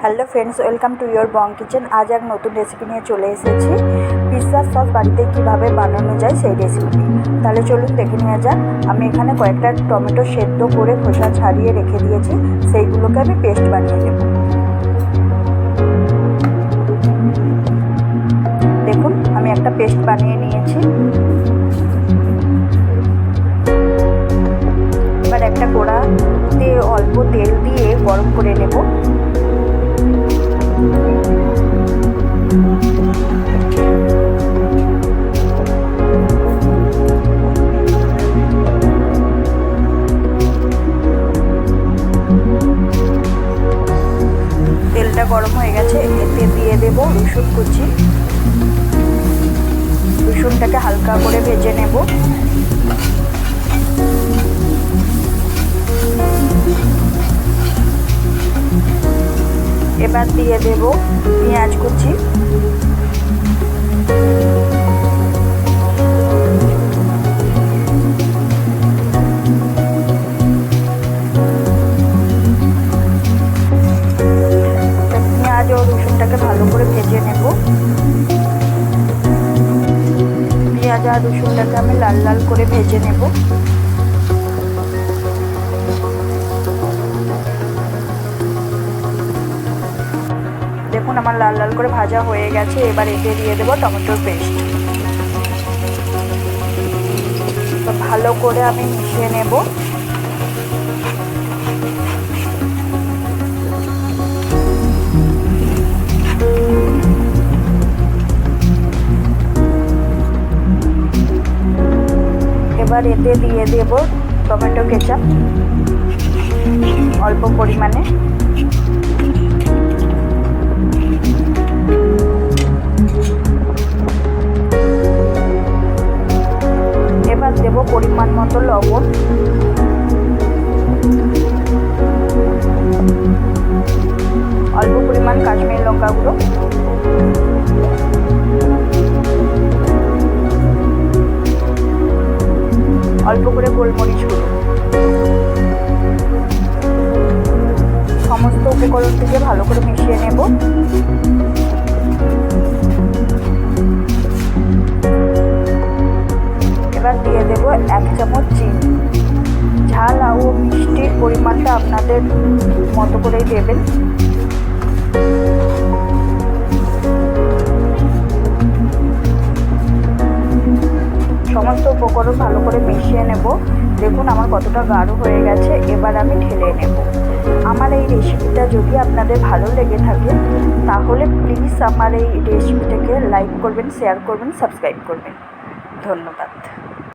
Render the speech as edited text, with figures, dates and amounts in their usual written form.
Hello friends, welcome to your Bong kitchen. আজ এক নতুন রেসিপি নিয়ে চলে এসেছি। পিৎজা সস বাড়িতে কীভাবে বানানো যায় সেই রেসিপি। তাহলে চলুন দেখে নেওয়া যাক। আমি এখানে কয়েকটা টমেটো সেদ্ধ করে খোসা ছাড়িয়ে রেখে দিয়েছি, সেইগুলোকে আমি পেস্ট বানিয়ে নেব। দেখুন, আমি একটা পেস্ট বানিয়ে নিয়েছি। এবার একটা কড়াতে অল্প তেল দিয়ে গরম করে নেব। তেলটা গরম হয়ে গেছে, এতে দিয়ে দেব রসুন কুচি। রসুনটাকে হালকা করে ভেজে নেব। এবার দিয়ে দেব পেঁয়াজ কুচি। পেঁয়াজ ও রসুনটাকে ভালো করে ভেজে নেব। পেঁয়াজ আর রসুনটাকে আমি লাল লাল করে ভেজে নেব। দেখুন, আমার লাল লাল করে ভাজা হয়ে গেছে। এবার এতে দিয়ে দেবো টমেটোর পেস্ট। ভালো করে আমি মিশিয়ে নেব। এবার এতে দিয়ে দেব টমেটো কেচাপ অল্প পরিমাণে। এবার দেব পরিমাণ মতো লবণ। অল্প পরিমাণ কাশ্মীরি লঙ্কা গুঁড়ো। অল্প করে গোলমরিচ গুঁড়ো। সমস্ত উপকরণ থেকে ভালো করে মিশিয়ে নেব। এবার দিয়ে দেব 1 চামচ চিনি। ঝাল ও মিষ্টির পরিমাণটা আপনাদের মতো করেই দেবেন। সমস্ত উপকরণ ভালো করে মিশিয়ে নেব। দেখুন, আমার কতটা গাঢ় হয়ে গেছে। এবার আমি ঢেলে নেব। আমার এই রেসিপিটা যদি আপনাদের ভালো লেগে থাকে তাহলে প্লিজ আমার এই রেসিপিটাকে লাইক করবেন, শেয়ার করবেন, সাবস্ক্রাইব করবেন। ধন্যবাদ।